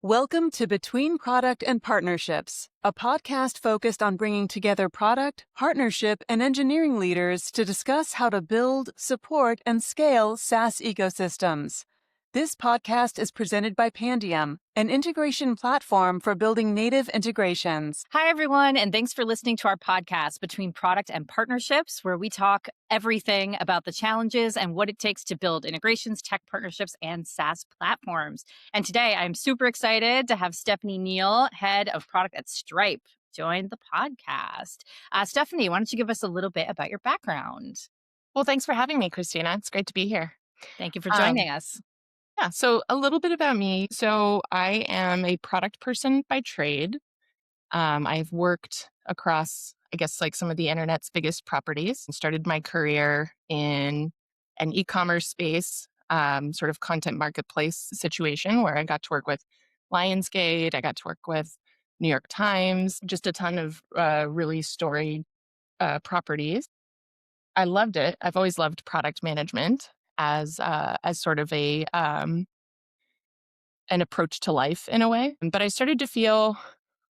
Welcome to Between Product and Partnerships, a podcast focused on bringing together product, partnership, and engineering leaders to discuss how to build, support, and scale SaaS ecosystems. This podcast is presented by Pandium, an integration platform for building native integrations. Hi, everyone, and thanks for listening to our podcast, Between Product and Partnerships, where we talk everything about the challenges and what it takes to build integrations, tech partnerships, and SaaS platforms. And today, I'm super excited to have Stephanie Neill, head of product at Stripe, join the podcast. Stephanie, why don't you give us a little bit about your background? Well, thanks for having me, Christina. It's great to be here. Thank you for joining us. Yeah, so a little bit about me. So I am a product person by trade. I've worked across, I guess, like some of the internet's biggest properties and started my career in an e-commerce space, sort of content marketplace situation where I got to work with Lionsgate. I got to work with New York Times, just a ton of really storied properties. I loved it. I've always loved product management as sort of an approach to life in a way. But I started to feel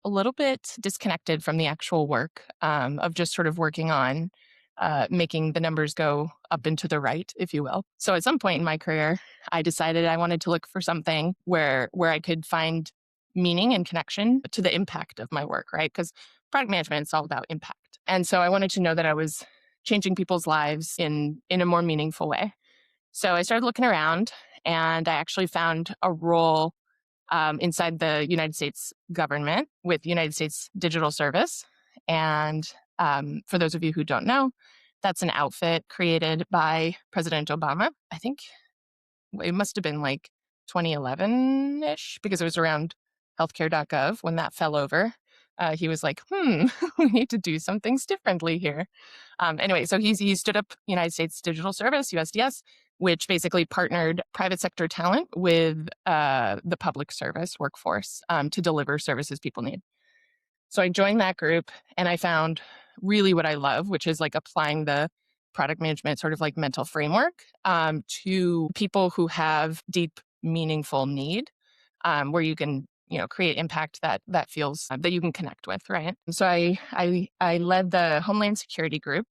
a little bit disconnected from the actual work of just sort of working on making the numbers go up and to the right, if you will. So at some point in my career, I decided I wanted to look for something where I could find meaning and connection to the impact of my work, right? Because product management is all about impact. And so I wanted to know that I was changing people's lives in a more meaningful way. So I started looking around and I actually found a role inside the United States government with United States Digital Service. And for those of you who don't know, that's an outfit created by President Obama. I think it must have been like 2011-ish because it was around healthcare.gov when that fell over. He was like, we need to do some things differently here. Anyway, so he stood up United States Digital Service, USDS, which basically partnered private sector talent with the public service workforce to deliver services people need. So I joined that group and I found really what I love, which is like applying the product management sort of like mental framework to people who have deep, meaningful need, where you can create impact that feels that you can connect with, right? So I led the Homeland Security Group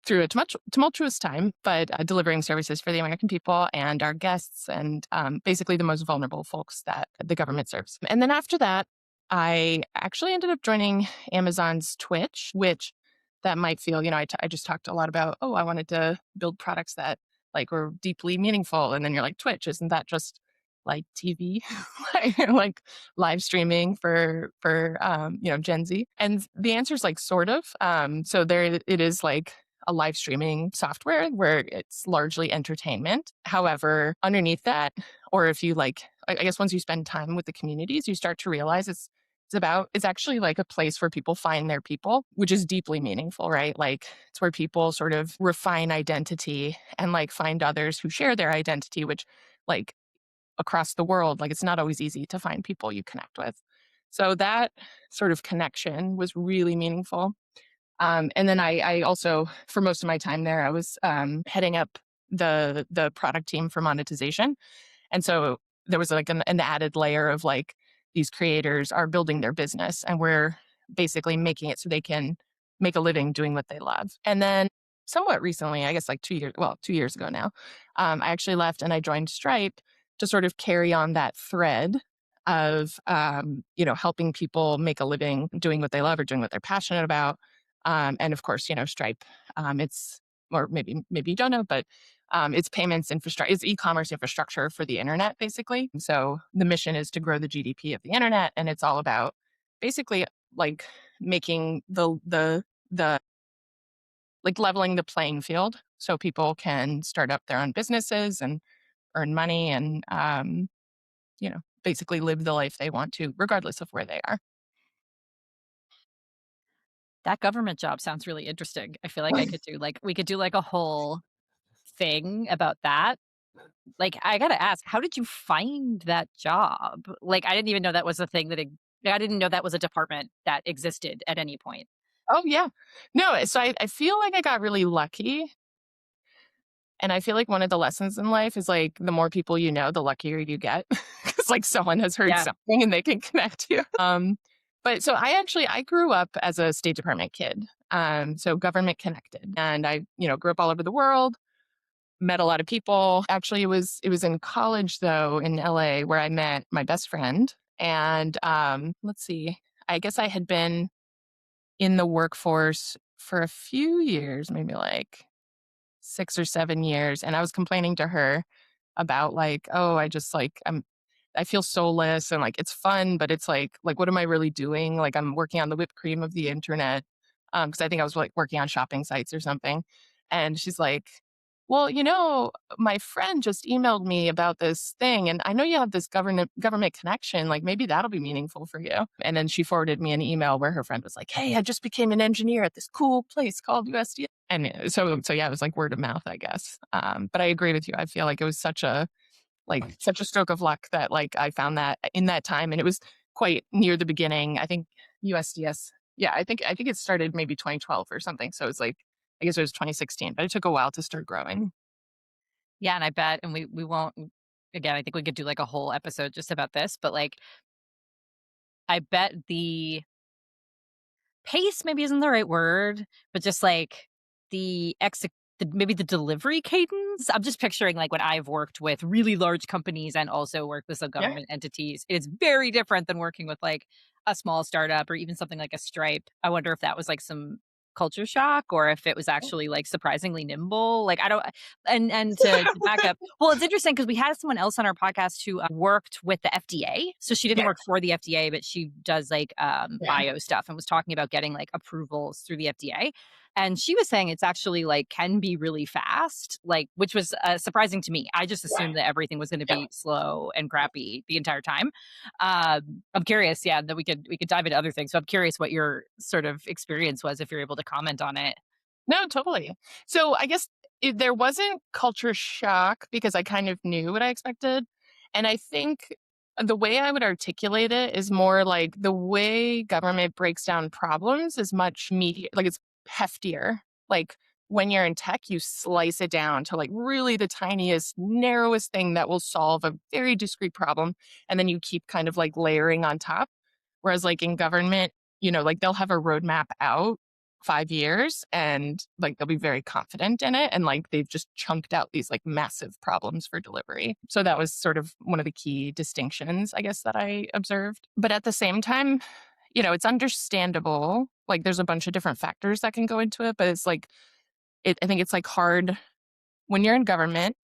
through a tumultuous time, but delivering services for the American people and our guests and basically the most vulnerable folks that the government serves. And then after that, I actually ended up joining Amazon's Twitch, which that might feel, I just talked a lot about, I wanted to build products that like were deeply meaningful. And then you're like, Twitch, isn't that just like TV, like live streaming for Gen Z? And the answer is like sort of. So there it is like a live streaming software where it's largely entertainment. However, underneath that, or if you like, I guess once you spend time with the communities, you start to realize it's actually like a place where people find their people, which is deeply meaningful, right? Like it's where people sort of refine identity and like find others who share their identity, which like across the world, like it's not always easy to find people you connect with. So that sort of connection was really meaningful. And then I also, for most of my time there, I was heading up the product team for monetization. And so there was like an added layer of like, these creators are building their business and we're basically making it so they can make a living doing what they love. And then somewhat recently, I guess like 2 years ago now, I actually left and I joined Stripe to sort of carry on that thread of, helping people make a living doing what they love or doing what they're passionate about. And of course, Stripe, it's, or maybe you don't know, but it's payments infrastructure, it's e-commerce infrastructure for the internet, basically. So the mission is to grow the GDP of the internet. And it's all about basically like making the like leveling the playing field so people can start up their own businesses and earn money and, basically live the life they want to, regardless of where they are. That government job sounds really interesting. I feel like we could do like a whole thing about that. Like, I gotta ask, how did you find that job? Like, I didn't even know that was a thing I didn't know that was a department that existed at any point. Oh, yeah. No, so I feel like I got really lucky. And I feel like one of the lessons in life is like the more people you know, the luckier you get because like someone has heard Yeah. something and they can connect you. But so I grew up as a State Department kid, so government connected, and I grew up all over the world, met a lot of people. Actually, it was in college though in LA where I met my best friend, and let's see, I guess I had been in the workforce for a few years, maybe like 6 or 7 years. And I was complaining to her about like, oh, I feel soulless and like it's fun, but it's like, what am I really doing? Like I'm working on the whipped cream of the internet. Cause I think I was like working on shopping sites or something. And she's like, well, my friend just emailed me about this thing, and I know you have this government connection. Like maybe that'll be meaningful for you. And then she forwarded me an email where her friend was like, "Hey, I just became an engineer at this cool place called USDA." And so yeah, it was like word of mouth, I guess. But I agree with you. I feel like it was such a stroke of luck that like I found that in that time, and it was quite near the beginning. I think USDS. Yeah, I think it started maybe 2012 or something. So it's like I guess it was 2016, but it took a while to start growing. Yeah, and I bet, and we won't. Again, I think we could do like a whole episode just about this, but like I bet the pace maybe isn't the right word, but just like the maybe the delivery cadence. I'm just picturing like when I've worked with really large companies and also worked with some Yeah. government entities, it's very different than working with like a small startup or even something like a Stripe. I wonder if that was like some culture shock or if it was actually like surprisingly nimble. Like I don't and to back up, well, it's interesting because we had someone else on our podcast who worked with the FDA. So she didn't Yeah. work for the FDA, but she does like Yeah. bio stuff and was talking about getting like approvals through the FDA. And she was saying it's actually like can be really fast, like which was surprising to me. I just Yeah. assumed that everything was going to Yeah. be slow and crappy the entire time. I'm curious, yeah, that we could dive into other things. So I'm curious what your sort of experience was if you're able to comment on it. No, totally. So I guess there wasn't culture shock because I kind of knew what I expected. And I think the way I would articulate it is more like the way government breaks down problems is much meatier, like it's heftier. Like when you're in tech, you slice it down to like really the tiniest, narrowest thing that will solve a very discrete problem. And then you keep kind of like layering on top. Whereas like in government, like they'll have a roadmap out 5 years and like they'll be very confident in it. And like they've just chunked out these like massive problems for delivery. So that was sort of one of the key distinctions, I guess, that I observed. But at the same time, it's understandable. Like there's a bunch of different factors that can go into it, but it's like, I think it's like hard when you're in government.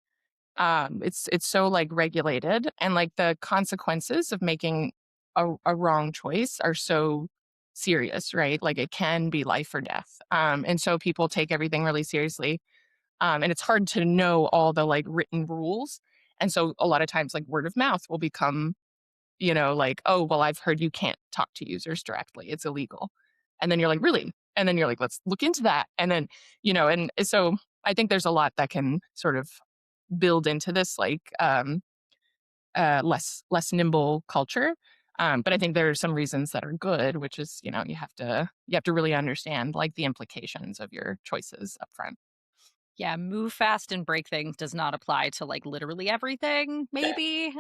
It's so like regulated, and like the consequences of making a wrong choice are so serious, right? Like it can be life or death. And so people take everything really seriously. And it's hard to know all the like written rules. And so a lot of times like word of mouth will become, like, oh, well, I've heard you can't talk to users directly. It's illegal. And then you're like, really? And then you're like, let's look into that. And then, and so I think there's a lot that can sort of build into this like less nimble culture. But I think there are some reasons that are good, which is you have to really understand like the implications of your choices up front. Yeah, move fast and break things does not apply to like literally everything, maybe.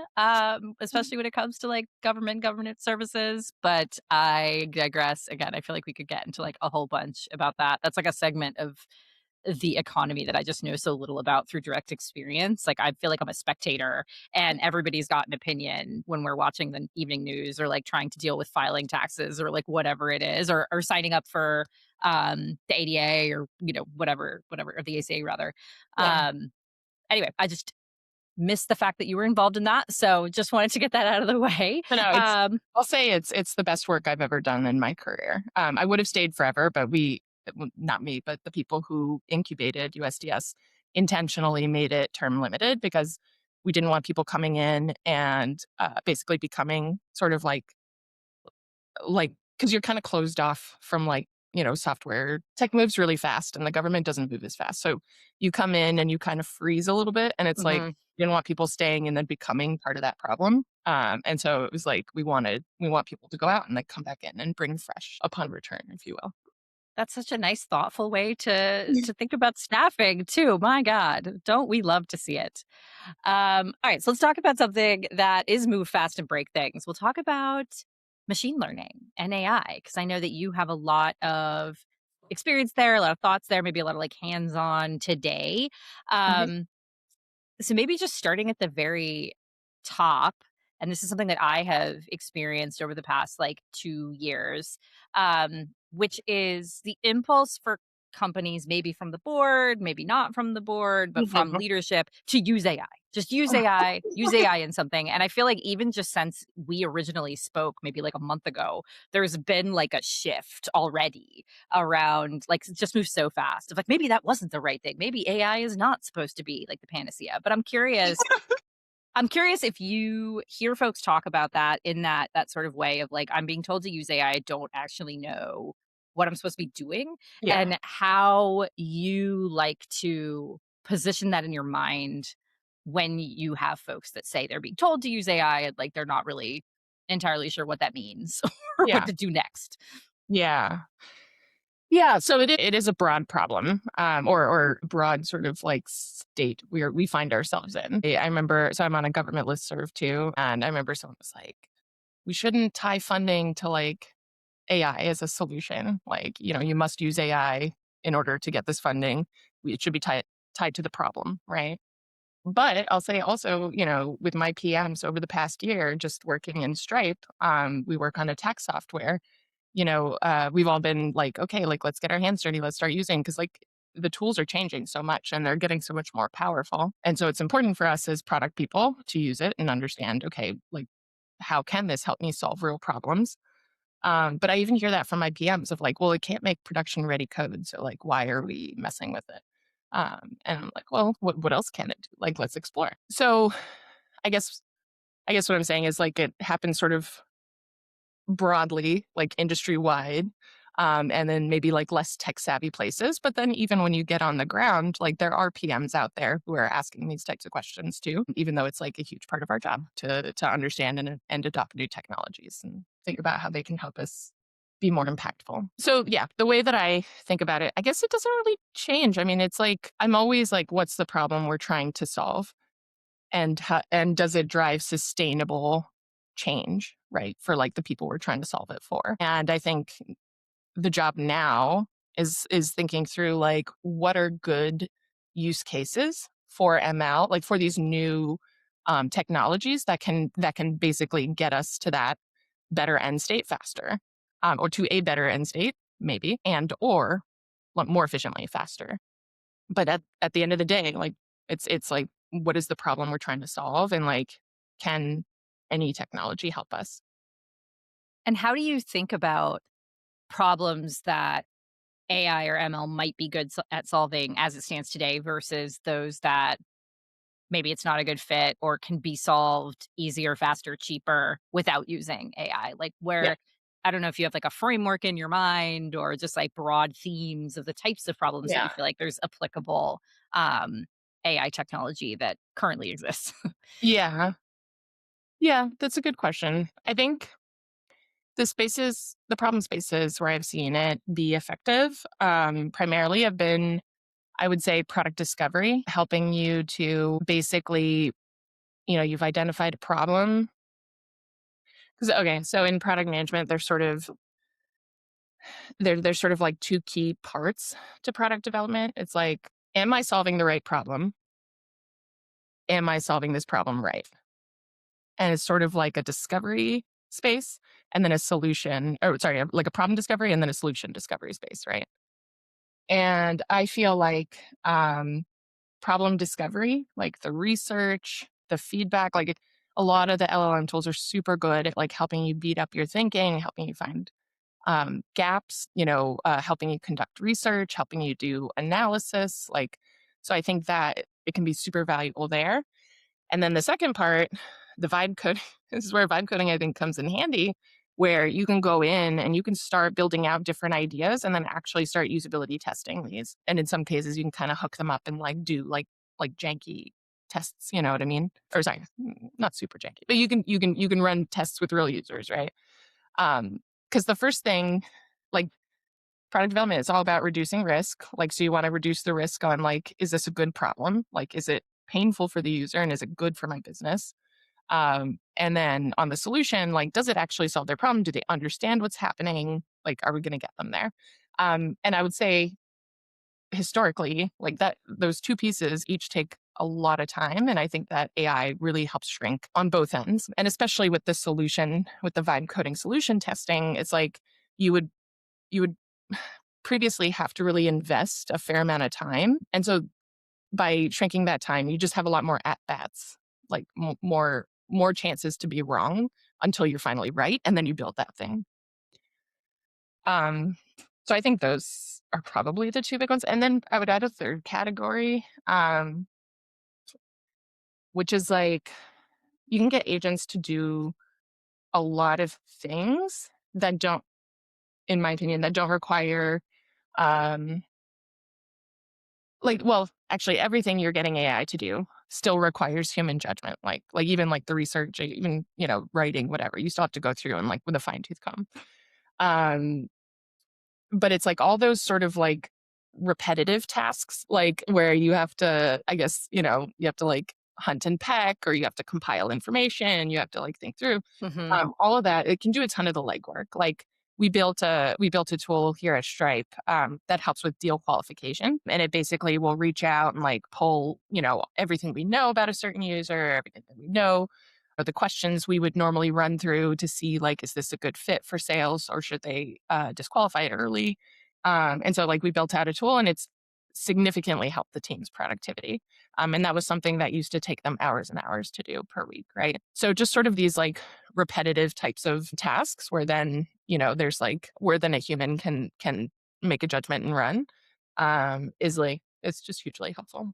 Especially when it comes to like government services. But I digress. Again, I feel like we could get into like a whole bunch about that. That's like a segment of the economy that I just know so little about through direct experience. Like I feel like I'm a spectator and everybody's got an opinion when we're watching the evening news or like trying to deal with filing taxes or like whatever it is or signing up for the ADA or whatever or the ACA rather. Yeah. Anyway, I just missed the fact that you were involved in that. So just wanted to get that out of the way. But no, I'll say it's the best work I've ever done in my career. I would have stayed forever, but not me, but the people who incubated USDS intentionally made it term limited because we didn't want people coming in and basically becoming sort of like because you're kind of closed off from like software. Tech moves really fast and the government doesn't move as fast, so you come in and you kind of freeze a little bit, and it's like Mhm. you didn't want people staying and then becoming part of that problem. And so it was like we want people to go out and like come back in and bring fresh upon return, if you will. That's such a nice, thoughtful way to think about staffing too. My God, don't we love to see it? All right, so let's talk about something that is move fast and break things. We'll talk about machine learning and AI because I know that you have a lot of experience there, a lot of thoughts there, maybe a lot of like hands-on today. Mhm. Um, so maybe just starting at the very top, and this is something that I have experienced over the past like 2 years, which is the impulse for companies, maybe from the board, maybe not from the board, but from Mhm. leadership to use AI. Just use AI in something. And I feel like even just since we originally spoke, maybe like a month ago, there's been like a shift already around like it just moves so fast of like maybe that wasn't the right thing. Maybe AI is not supposed to be like the panacea. But I'm curious if you hear folks talk about that in that sort of way of like I'm being told to use AI, I don't actually know what I'm supposed to be doing Yeah. and how you like to position that in your mind when you have folks that say they're being told to use AI and like they're not really entirely sure what that means or what Yeah. to do next. Yeah. Yeah, so it is a broad problem, or broad sort of like state we find ourselves in. I remember, so I'm on a government listserv too, and I remember someone was like, "We shouldn't tie funding to like AI as a solution. Like, you must use AI in order to get this funding. It should be tied to the problem, right?" But I'll say also, with my PMs over the past year, just working in Stripe, we work on a tax software. We've all been like, okay, like let's get our hands dirty, let's start using because like the tools are changing so much and they're getting so much more powerful. And so it's important for us as product people to use it and understand, okay, like how can this help me solve real problems? But I even hear that from my PMs of like, well, it can't make production ready code. So like, why are we messing with it? And I'm like, well, what else can it do? Like, let's explore. So I guess I guess what I'm saying is like it happens sort of broadly, like industry wide, and then maybe like less tech savvy places. But then even when you get on the ground, like there are PMs out there who are asking these types of questions too, even though it's like a huge part of our job to understand and adopt new technologies and think about how they can help us be more impactful. So yeah, the way that I think about it, I guess it doesn't really change. I mean, it's like I'm always like, what's the problem we're trying to solve? And does it drive sustainable change, right, for like the people we're trying to solve it for? And I think the job now is thinking through like what are good use cases for ML, like for these new technologies that can basically get us to that better end state faster, or to a better end state maybe, and or more efficiently faster. But at the end of the day, like it's like, what is the problem we're trying to solve? And like, can any technology help us? And how do you think about problems that AI or ML might be good at solving as it stands today versus those that maybe it's not a good fit or can be solved easier, faster, cheaper without using AI? Like Yeah. where I don't know if you have like a framework in your mind or just like broad themes of the types of problems that you Yeah. feel like there's applicable um, AI technology that currently exists. Yeah. Yeah. That's a good question. I think the problem spaces where I've seen it be effective, primarily have been, I would say, product discovery, helping you to basically, you've identified a problem. Because, okay, so in product management, there's sort of like two key parts to product development. It's like, am I solving the right problem? Am I solving this problem right? And it's sort of like a discovery space and then a solution, or sorry, like a problem discovery and then a solution discovery space, right? And I feel like problem discovery, like the research, the feedback, like a lot of the LLM tools are super good at like helping you beat up your thinking, helping you find gaps, helping you conduct research, helping you do analysis. Like, so I think that it can be super valuable there. And then the second part, the vibe coding, this is where vibe coding I think comes in handy, where you can go in and you can start building out different ideas and then actually start usability testing these. And in some cases, you can kind of hook them up and like do like janky tests, you know what I mean? Or sorry, not super janky, but you can run tests with real users, right? Because the first thing, like Product development is all about reducing risk. Like, so you want to reduce the risk on like, is this a good problem? Like, is it painful for the user and is it good for my business? And then on the solution, like, does it actually solve their problem? Do they understand what's happening? Like, are we going to get them there? And I would say historically, like that, those two pieces each take a lot of time. And I think that AI really helps shrink on both ends. And especially with the solution, with the vibe coding solution testing, it's like you would previously have to really invest a fair amount of time. And so by shrinking that time, you just have a lot more at bats, like more chances to be wrong until you're finally right, and then you build that thing. Um, so I think those are probably the two big ones. And then I would add a third category, which is like you can get agents to do a lot of things that don't, in my opinion, that don't require um, like, well, actually everything you're getting AI to do still requires human judgment. Like even like the research, even, writing, whatever, you still have to go through and like with a fine tooth comb. Um, but it's like all those sort of like repetitive tasks, like where you have to, I guess, you have to like hunt and peck, or you have to compile information, you have to like think through all of that. It can do a ton of the legwork. Like we built a tool here at Stripe that helps with deal qualification, and it basically will reach out and like pull everything we know about a certain user, everything that we know, or the questions we would normally run through to see like, is this a good fit for sales, or should they disqualify it early? And so like we built out a tool, and it's significantly helped the team's productivity. And that was something that used to take them hours and hours to do per week, right? So just sort of these like repetitive types of tasks where then, there's like where then a human can make a judgment and run, is like, it's just hugely helpful.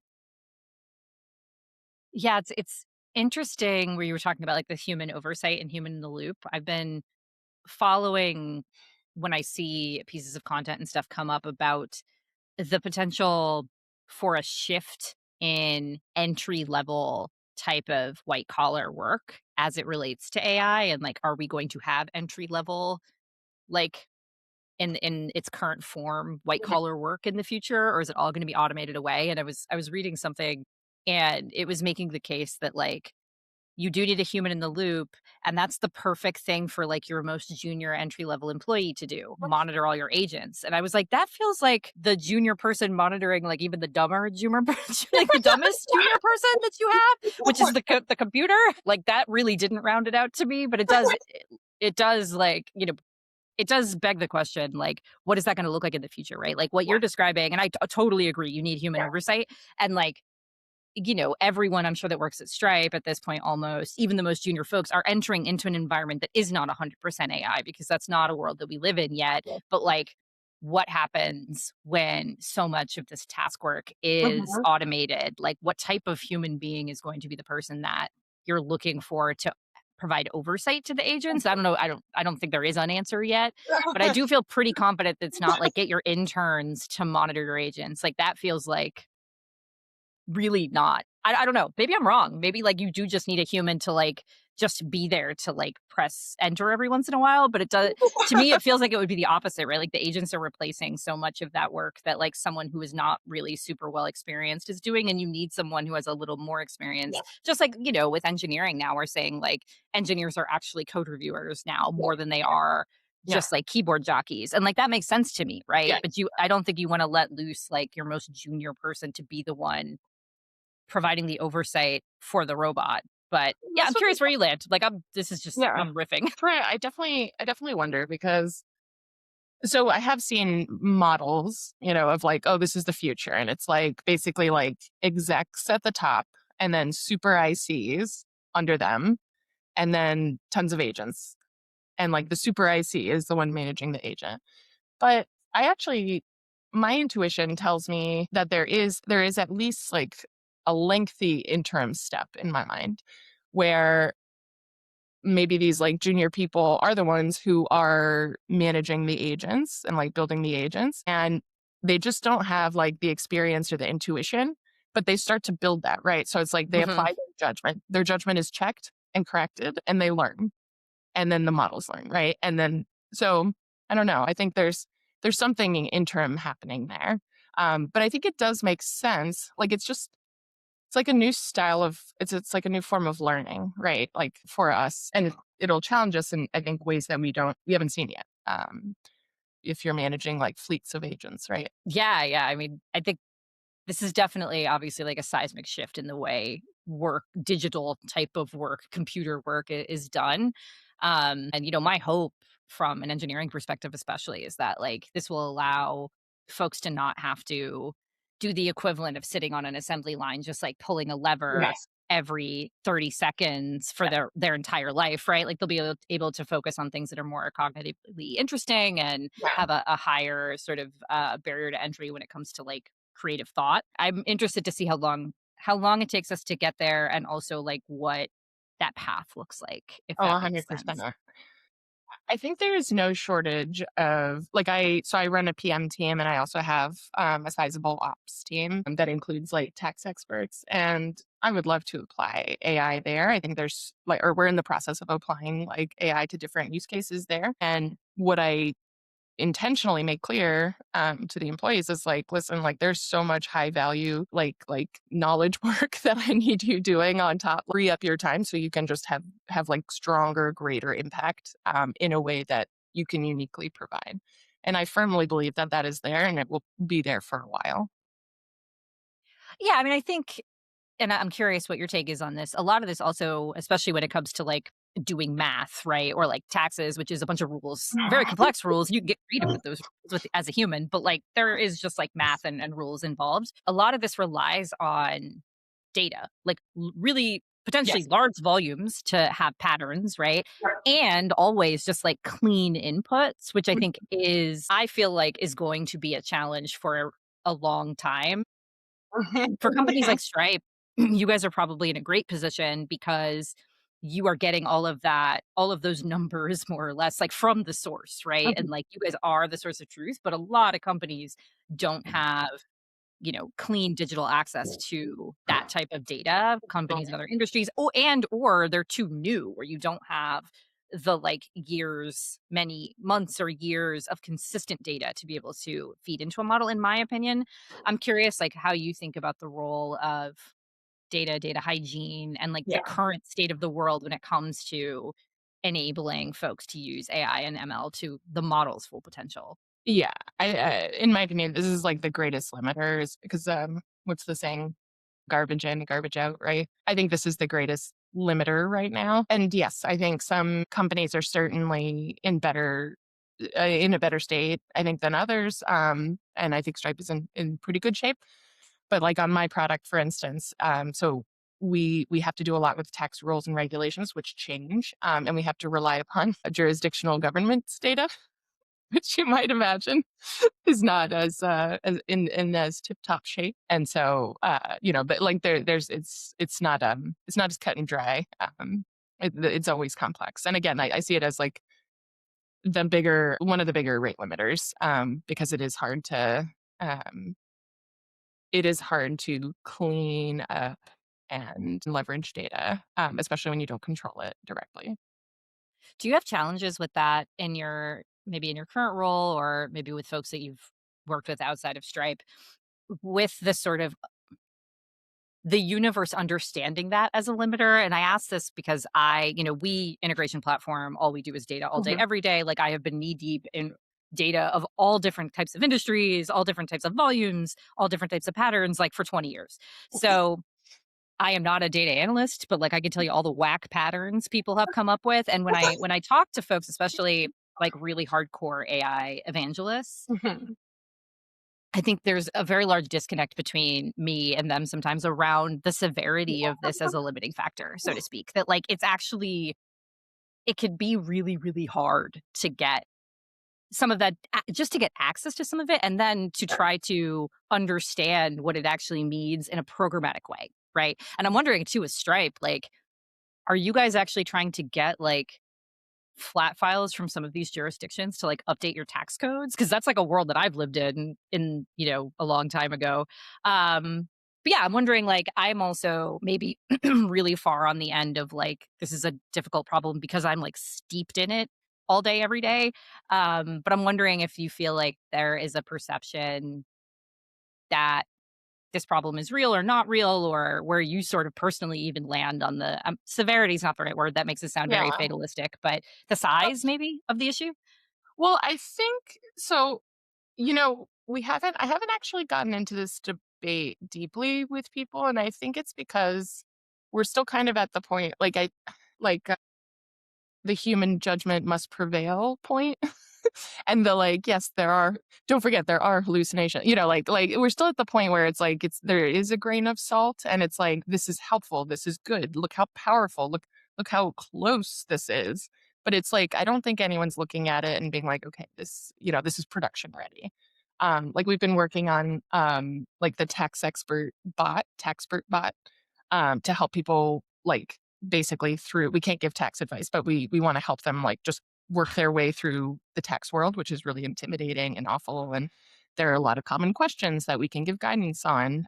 Yeah, it's interesting where you were talking about like the human oversight and human in the loop. I've been following when I see pieces of content and stuff come up about the potential for a shift in entry level type of white collar work as it relates to AI, and like are we going to have entry level, like in its current form, white Mhm. collar work in the future, or is it all going to be automated away? And I was reading something, and it was making the case that like you do need a human in the loop, and that's the perfect thing for like your most junior entry level employee to do, monitor all your agents. And I was like, that feels like the junior person monitoring like even the dumber junior like the dumbest junior person that you have, which is the computer. Like that really didn't round it out to me, but it does like, it does beg the question, like, what is that going to look like in the future, right? Like what Yeah, you're describing, and I totally agree, you need human yeah, oversight. And like, everyone I'm sure that works at Stripe at this point, almost even the most junior folks, are entering into an environment that is not 100% AI, because that's not a world that we live in yet. yeah. But like, what happens when so much of this task work is Mhm. automated? Like, what type of human being is going to be the person that you're looking for to provide oversight to the agents? I don't know. I don't think there is an answer yet, but I do feel pretty confident that it's not like get your interns to monitor your agents. Like that feels like really not. I don't know. Maybe I'm wrong. Maybe, like, you do just need a human to, like, just be there to, like, press enter every once in a while, but it does, to me, it feels like it would be the opposite, right? Like, the agents are replacing so much of that work that, like, someone who is not really super well experienced is doing, and you need someone who has a little more experience. Yeah, Just like, with engineering now, we're saying, like, engineers are actually code reviewers now yeah, more than they are yeah, just, like, keyboard jockeys, and, like, that makes sense to me, right? yeah. But I don't think you wanna let loose, like, your most junior person to be the one providing the oversight for the robot. But yeah, That's I'm what curious where you land. Like, this is just, yeah. I'm riffing. Right. I definitely wonder because so I have seen models, of like, oh, this is the future. And it's like basically like execs at the top and then super ICs under them and then tons of agents. And like the super IC is the one managing the agent. But I actually, my intuition tells me that there is at least like a lengthy interim step in my mind where maybe these like junior people are the ones who are managing the agents and like building the agents, and they just don't have like the experience or the intuition, but they start to build that, right? So it's like they Mhm. apply their judgment is checked and corrected, and they learn, and then the models learn, right? And then so I don't know, I think there's something interim happening there. But I think it does make sense. Like it's like a new style of it's like a new form of learning, right? Like for us, and it'll challenge us in I think ways that we haven't seen yet. If you're managing like fleets of agents, right? Yeah, yeah. I mean, I think this is definitely obviously like a seismic shift in the way work, digital type of work, computer work is done. And my hope from an engineering perspective, especially, is that like this will allow folks to not have to do the equivalent of sitting on an assembly line, just like pulling a lever Yes. every 30 seconds for Yeah. their entire life, right? Like they'll be able to focus on things that are more cognitively interesting and Yeah. have a higher sort of barrier to entry when it comes to like creative thought. I'm interested to see how long it takes us to get there and also like what that path looks like, if Oh, that makes 100%. sense. I think there is no shortage of like I run a PM team and I also have a sizable ops team that includes like tax experts, and I would love to apply AI there. I think there's like or we're in the process of applying like AI to different use cases there. And what I intentionally make clear to the employees is like, listen, like there's so much high value like knowledge work that I need you doing on top. Free up your time so you can just have like stronger, greater impact in a way that you can uniquely provide. And I firmly believe that that is there and it will be there for a while. Yeah, I mean, I think, and I'm curious what your take is on this. A lot of this also, especially when it comes to like doing math, right? Or like taxes, which is a bunch of rules, very complex rules. You can get creative with those rules as a human, but like there is just like math and rules involved. A lot of this relies on data, like really potentially Yes. large volumes to have patterns, right? And always just like clean inputs, which I feel like is going to be a challenge for a long time for companies like Stripe. You guys are probably in a great position because you are getting all of that, all of those numbers more or less like from the source, right? And like you guys are the source of truth, but a lot of companies don't have, clean digital access to that type of data, companies in other industries, or they're too new where you don't have the like years, many months or years of consistent data to be able to feed into a model, in my opinion. I'm curious like how you think about the role of data hygiene, and like the Yeah. current state of the world when it comes to enabling folks to use AI and ML to the model's full potential. Yeah. In my opinion, this is like the greatest limiters because what's the saying? Garbage in, garbage out, right? I think this is the greatest limiter right now. And yes, I think some companies are certainly in a better state, I think, than others. And I think Stripe is in pretty good shape. But like on my product, for instance, so we have to do a lot with tax rules and regulations, which change, and we have to rely upon jurisdictional government's data, which you might imagine is not as in as tip top shape. And so but like there's it's not as cut and dry. It's always complex. And again, I see it as like one of the bigger rate limiters, because um, it is hard to clean up and leverage data, especially when you don't control it directly. Do you have challenges with that in your current role, or maybe with folks that you've worked with outside of Stripe, with the sort of the universe understanding that as a limiter? And I ask this because we integration platform, all we do is data all day, Mhm. every day. Like I have been knee deep in data of all different types of industries, all different types of volumes, all different types of patterns, like for 20 years. So I am not a data analyst, but like I can tell you all the whack patterns people have come up with. And when I talk to folks, especially like really hardcore AI evangelists, Mhm. I think there's a very large disconnect between me and them sometimes around the severity of this as a limiting factor, so to speak. That like it could be really, really hard to get some of that, just to get access to some of it, and then to try to understand what it actually means in a programmatic way, right? And I'm wondering too with Stripe, like, are you guys actually trying to get like flat files from some of these jurisdictions to like update your tax codes? Because that's like a world that I've lived in a long time ago. But yeah, I'm wondering, like, I'm also maybe really far on the end of like this is a difficult problem because I'm like steeped in it all day, every day. But I'm wondering if you feel like there is a perception that this problem is real or not real, or where you sort of personally even land on the severity is not the right word. That makes it sound very Yeah. fatalistic, but the size maybe of the issue. Well, I think so. I haven't actually gotten into this debate deeply with people. And I think it's because we're still kind of at the point, like the human judgment must prevail point. And the like, yes, don't forget, there are hallucinations, like we're still at the point where it's like, there is a grain of salt and it's like, this is helpful. This is good. Look how powerful. Look how close this is. But it's like, I don't think anyone's looking at it and being like, okay, this is production ready. Like we've been working on, like the taxpert bot, to help people like basically through, we can't give tax advice, but we want to help them like just work their way through the tax world, which is really intimidating and awful. And there are a lot of common questions that we can give guidance on.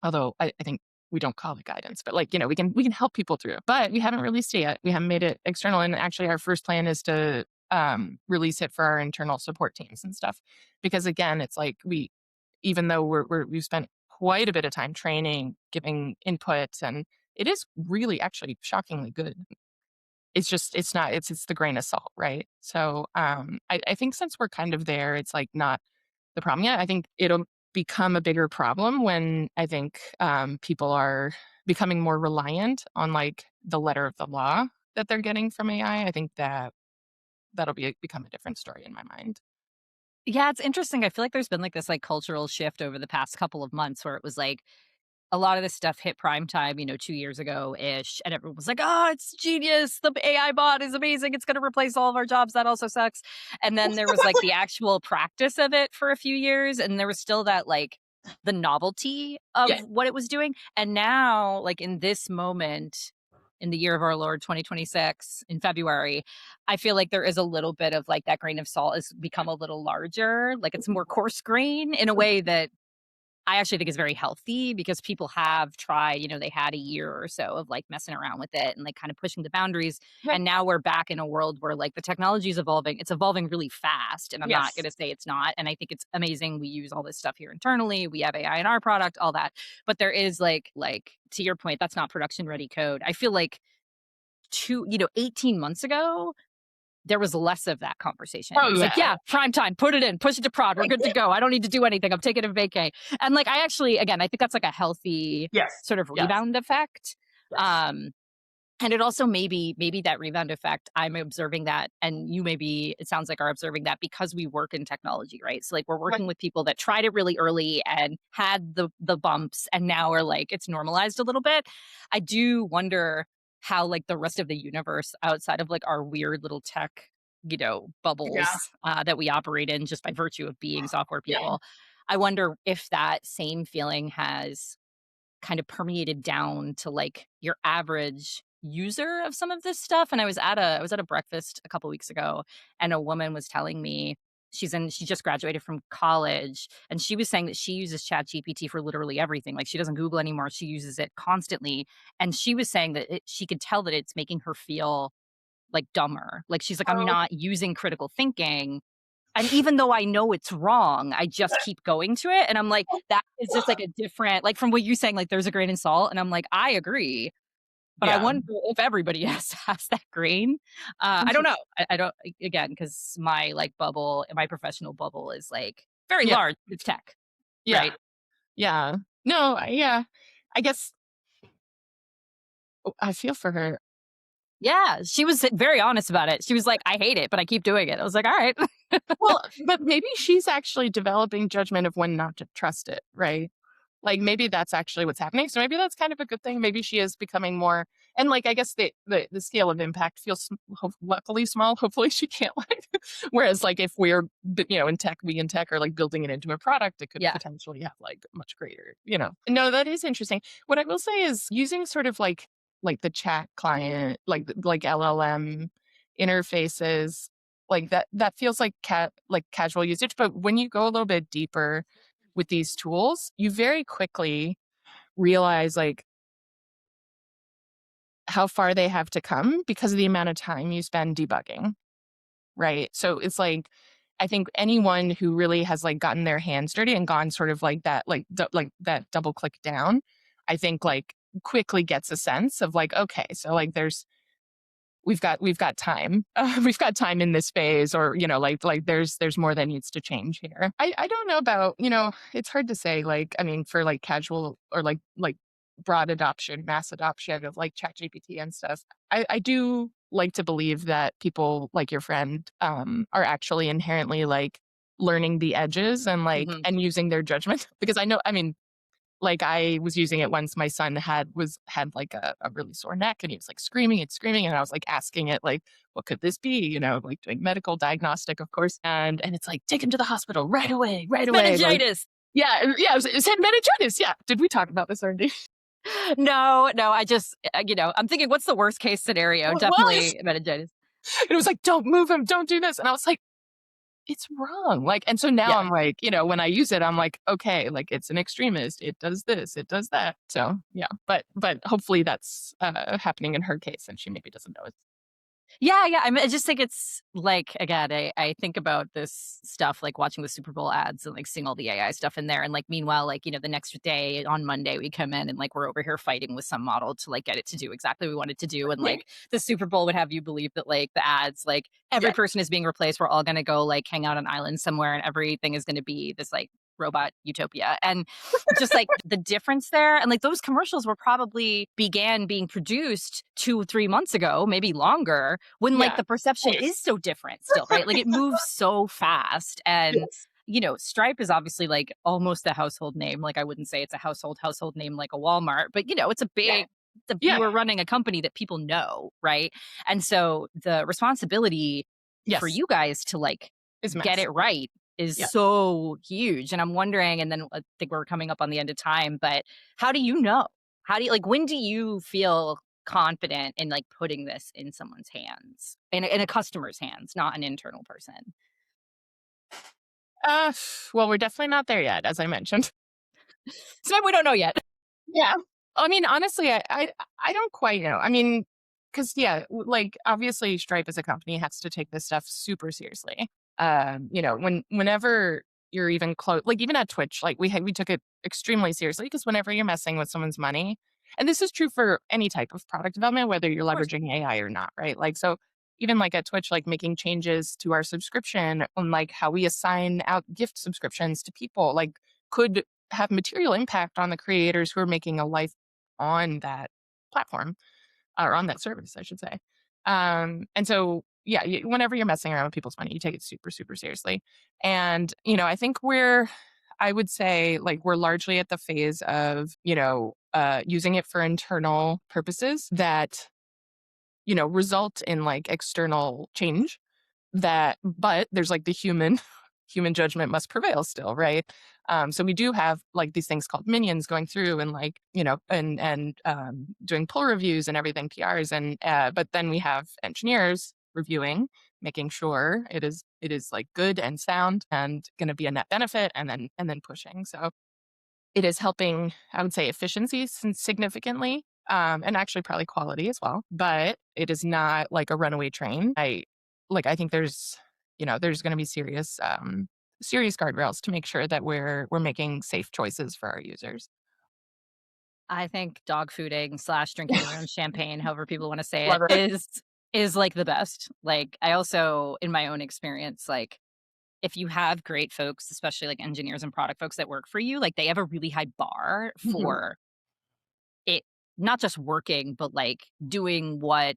Although I think we don't call it guidance, but like, we can help people through it, but we haven't released it yet. We haven't made it external. And actually our first plan is to release it for our internal support teams and stuff. Because again, it's like even though we've spent quite a bit of time training, giving input, and it is really actually shockingly good. It's just, it's the grain of salt, right? So I think since we're kind of there, it's like not the problem yet. I think it'll become a bigger problem when I think people are becoming more reliant on like the letter of the law that they're getting from AI. I think that'll become a different story in my mind. Yeah, it's interesting. I feel like there's been like this like cultural shift over the past couple of months where it was like a lot of this stuff hit prime time, 2 years ago ish, and everyone was like, "Oh, it's genius! The AI bot is amazing. It's going to replace all of our jobs. That also sucks." And then there was like the actual practice of it for a few years, and there was still that like the novelty of Yeah. what it was doing. And now, like in this moment, in the year of our Lord 2026, in February, I feel like there is a little bit of like that grain of salt has become a little larger, like it's more coarse grain in a way that I actually think is very healthy because people have tried, they had a year or so of like messing around with it and like kind of pushing the boundaries. Yeah. And now we're back in a world where like the technology is evolving. It's evolving really fast. And I'm not Yes. going to say it's not. And I think it's amazing. We use all this stuff here internally. We have AI in our product, all that. But there is like to your point, that's not production ready code. I feel like 18 months ago, there was less of that conversation. Oh It was like, yeah. yeah, prime time, put it in, push it to prod. We're good to go. I don't need to do anything. I'm taking a vacay. And like, I actually, again, I think that's like a healthy Yes. sort of Yes. rebound effect. Yes. Um, and it also maybe that rebound effect, I'm observing that, and you maybe it sounds like are observing that because we work in technology, right? So like we're Right. working with people that tried it really early and had the bumps, and now are like it's normalized a little bit. I do wonder how like the rest of the universe outside of like our weird little tech, Yeah. bubbles that we operate in just by virtue of being software Yeah. people. I wonder if that same feeling has kind of permeated down to like your average user of some of this stuff. And I was at a breakfast a couple weeks ago, and a woman was telling me she just graduated from college, and she was saying that she uses chat gpt for literally everything. Like she doesn't Google anymore, she uses it constantly. And she was saying that she could tell that it's making her feel like dumber. Like she's like, I'm Oh, not using critical thinking, and even though I know it's wrong, I just keep going to it. And I'm like, that is just like a different, like from what you're saying, like there's a grain of salt. And I'm like, I agree. But I yeah. wonder if everybody has that grain. I don't know. I don't, again, because my like bubble, my professional bubble is like very Yeah. large. It's tech, Yeah. right? Yeah. No, yeah. I guess I feel for her. Yeah. She was very honest about it. She was like, I hate it, but I keep doing it. I was like, all right. Well, but maybe she's actually developing judgment of when not to trust it, right? Like maybe that's actually what's happening. So maybe that's kind of a good thing. Maybe she is becoming more, and like I guess the scale of impact feels luckily small. Hopefully she can't like. Whereas like if we're we in tech are like building it into a product, it could Yeah. potentially have like much greater. No, that is interesting. What I will say is using sort of like the chat client, like LLM interfaces, like that feels like like casual usage. But when you go a little bit deeper with these tools, you very quickly realize like how far they have to come because of the amount of time you spend debugging, right? So it's like, I think anyone who really has like gotten their hands dirty and gone sort of like that, like that double click down, I think like quickly gets a sense of like, okay, so like we've got time. We've got time in this phase, or like there's more that needs to change here. I don't know about, it's hard to say, like, I mean, for like casual or like broad adoption, mass adoption of like ChatGPT and stuff. I do like to believe that people like your friend are actually inherently like learning the edges and like Mhm. and using their judgment because I know, I mean, like, I was using it once my son had like a really sore neck and he was like screaming and screaming, and I was like asking it like, "What could this be?" Like doing medical diagnostic, of course, and it's like, "Take him to the hospital right It's away." Like, meningitis. yeah, yeah, it said meningitis. Yeah, did we talk about this already? No, no, I just, I'm thinking, what's the worst case scenario? What was? Definitely meningitis. And it was like, "Don't move him, don't do this," and I was like, it's wrong. Like, and so now Yeah. I'm like, when I use it, I'm like, okay, like it's an extremist. It does this, it does that. So yeah, but hopefully that's happening in her case, and she maybe doesn't know it. Yeah, yeah. I mean, I just think it's like, again, I think about this stuff like watching the Super Bowl ads and like seeing all the AI stuff in there. And like, meanwhile, like, the next day on Monday, we come in and like we're over here fighting with some model to like get it to do exactly what we want it to do. And like the Super Bowl would have you believe that like the ads, like every Yeah, person is being replaced. We're all going to go like hang out on an island somewhere and everything is going to be this like robot utopia. And just like the difference there. And like those commercials were probably began being produced 2 3 months ago, maybe longer, when like yeah, the perception is so different still, right? Like it moves so fast. And yes, Stripe is obviously like almost a household name. Like I wouldn't say it's a household name like a Walmart, but it's a yeah, big yeah, you are running a company that people know, right? And so the responsibility for yes, you guys to like is get massive. it right is Yeah. so huge. And I'm wondering, and then I think we're coming up on the end of time, but how do you know? How do you like when do you feel confident in like putting this in someone's hands, in a customer's hands, not an internal person? Uh, well, we're definitely not there yet, as I mentioned. So we don't know yet. Yeah. I mean, honestly, I don't quite know. I mean, because yeah, like obviously Stripe as a company has to take this stuff super seriously. Whenever you're even close, like even at Twitch, like we took it extremely seriously because whenever you're messing with someone's money, and this is true for any type of product development, whether you're Of course. leveraging AI or not, right? Like so. Even like at Twitch, like making changes to our subscription on like how we assign out gift subscriptions to people, like could have material impact on the creators who are making a life on that platform or on that service, I should say. And so, yeah, whenever you're messing around with people's money, you take it super, super seriously. And, I think I would say, like, we're largely at the phase of, using it for internal purposes that, result in like external change but there's like the human judgment must prevail still, right? So we do have like these things called minions going through and like, and doing pull reviews and everything, PRs, and but then we have engineers reviewing, making sure it is like good and sound and going to be a net benefit, and then pushing. So it is helping, I would say, efficiency significantly, and actually probably quality as well. But it is not like a runaway train. I think there's going to be serious guardrails to make sure that we're making safe choices for our users. I think dog fooding / drinking your own champagne, however people want to say it, Love it. is like the best. Like I also, in my own experience, like if you have great folks, especially like engineers and product folks that work for you, like they have a really high bar Mhm. for it not just working, but like doing what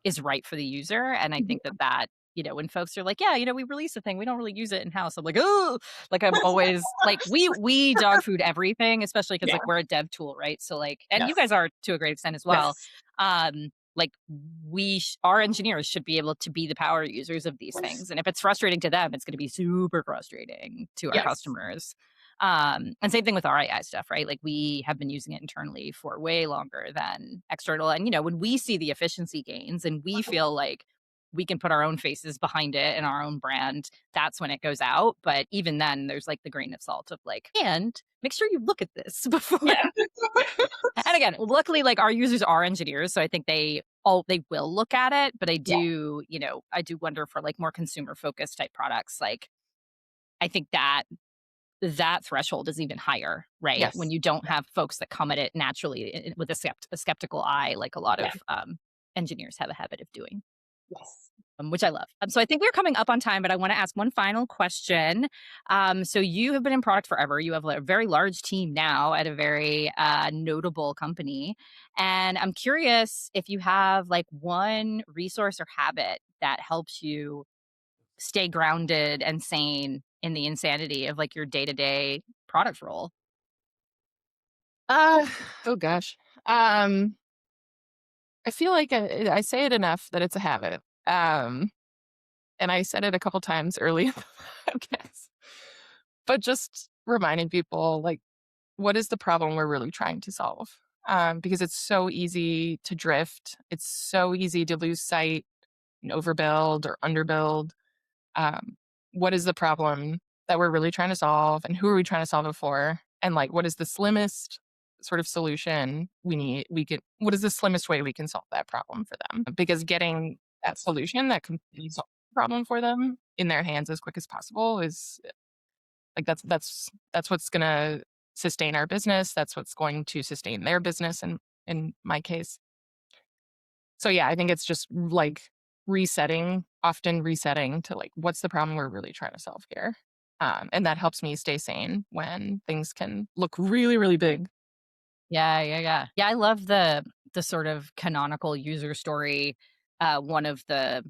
is right for the user. And I think that when folks are like, yeah, we release a thing, we don't really use it in house. I'm like, oh, like I'm always like, we dog food everything, especially because Yeah. like we're a dev tool, right? So like, and you Yes. guys are to a great extent as well. Yes. Like our engineers should be able to be the power users of these things. And if it's frustrating to them, it's going to be super frustrating to our Yes. customers. And same thing with our AI stuff, right? Like we have been using it internally for way longer than external. And when we see the efficiency gains and we feel like we can put our own faces behind it and our own brand, that's when it goes out. But even then, there's like the grain of salt of like, and make sure you look at this before. Yeah. And again, luckily, like our users are engineers, so I think they will look at it. But I do, I do wonder for like more consumer focused type products. Like I think that threshold is even higher, right? When Yes. you don't have folks that come at it naturally with a skeptical eye, like a lot Yeah. of engineers have a habit of doing. Yes. Which I love. So I think we're coming up on time, but I want to ask one final question. So you have been in product forever. You have a very large team now at a very notable company. And I'm curious if you have like one resource or habit that helps you stay grounded and sane in the insanity of like your day-to-day product role. Oh gosh. Um, I feel like I say it enough that it's a habit. And I said it a couple times early in the podcast, but just reminding people like, what is the problem we're really trying to solve? Because it's so easy to drift. It's so easy to lose sight and overbuild or underbuild. Um, what is the problem that we're really trying to solve, and who are we trying to solve it for? And like, what is the slimmest sort of solution what is the slimmest way we can solve that problem for them? Because getting that solution that can solve the problem for them in their hands as quick as possible is like, that's what's going to sustain our business. That's what's going to sustain their business in my case. So yeah, I think it's just like often resetting to like, what's the problem we're really trying to solve here? And that helps me stay sane when things can look really, really big. Yeah. I love the sort of canonical user story. One of the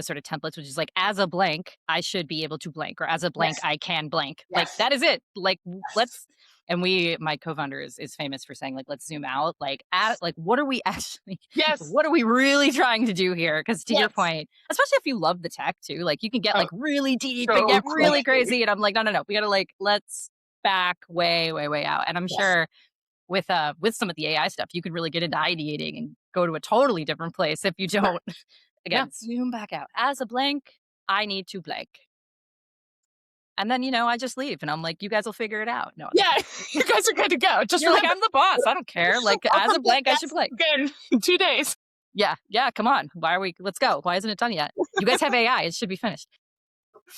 sort of templates, which is like, as a blank, I should be able to blank, or as a blank, Yes. I can blank. Like Yes. that is it. Like Yes. and my co-founder is famous for saying like, let's zoom out. Like what are we actually, Yes. what are we really trying to do here? Because to your Yes. point, especially if you love the tech too, like you can get Oh, like really deep and so get really quickly. crazy. And I'm like, no. We gotta like, let's back way, way, way out. And I'm Yes. sure with some of the AI stuff, you could really get into ideating and go to a totally different place if you don't again zoom back out. As a blank, I need to blank. And then, I just leave and I'm like, you guys will figure it out. No, Yeah, you guys are good to go. Just you're like, remember, I'm the boss. I don't care. Like I'll as a forget blank, I that should blank. again in 2 days. Yeah. Come on. Let's go. Why isn't it done yet? You guys have AI. It should be finished.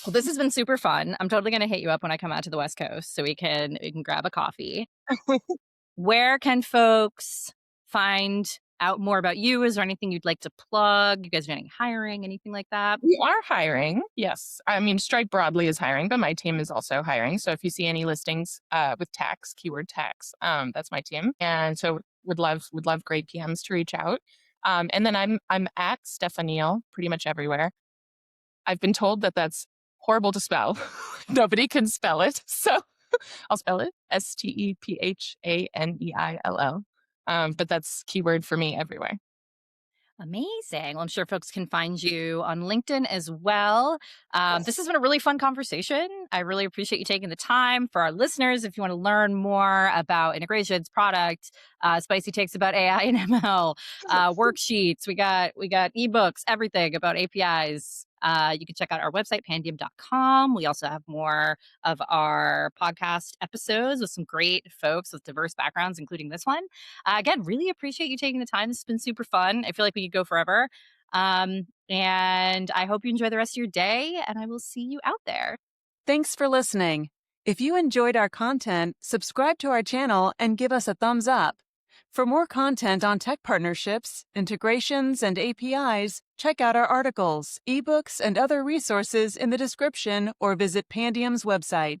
Well, this has been super fun. I'm totally going to hit you up when I come out to the West Coast so we can grab a coffee. Where can folks find out more about you? Is there anything you'd like to plug? You guys are any hiring, anything like that? We are hiring. Yes. I mean, Stripe broadly is hiring, but my team is also hiring. So if you see any listings with tax, keyword tax, that's my team. And so would love great PMs to reach out. And then I'm at Neill pretty much everywhere. I've been told that that's horrible to spell. Nobody can spell it. So I'll spell it STEPHANEILL. But that's keyword for me everywhere. Amazing. Well, I'm sure folks can find you on LinkedIn as well. This has been a really fun conversation. I really appreciate you taking the time. For our listeners, if you want to learn more about integrations, product, spicy takes about AI and ML, worksheets, we got ebooks, everything about APIs. You can check out our website, pandium.com. We also have more of our podcast episodes with some great folks with diverse backgrounds, including this one. Again, really appreciate you taking the time. This has been super fun. I feel like we could go forever. And I hope you enjoy the rest of your day, and I will see you out there. Thanks for listening. If you enjoyed our content, subscribe to our channel and give us a thumbs up. For more content on tech partnerships, integrations, and APIs, check out our articles, ebooks, and other resources in the description or visit Pandium's website.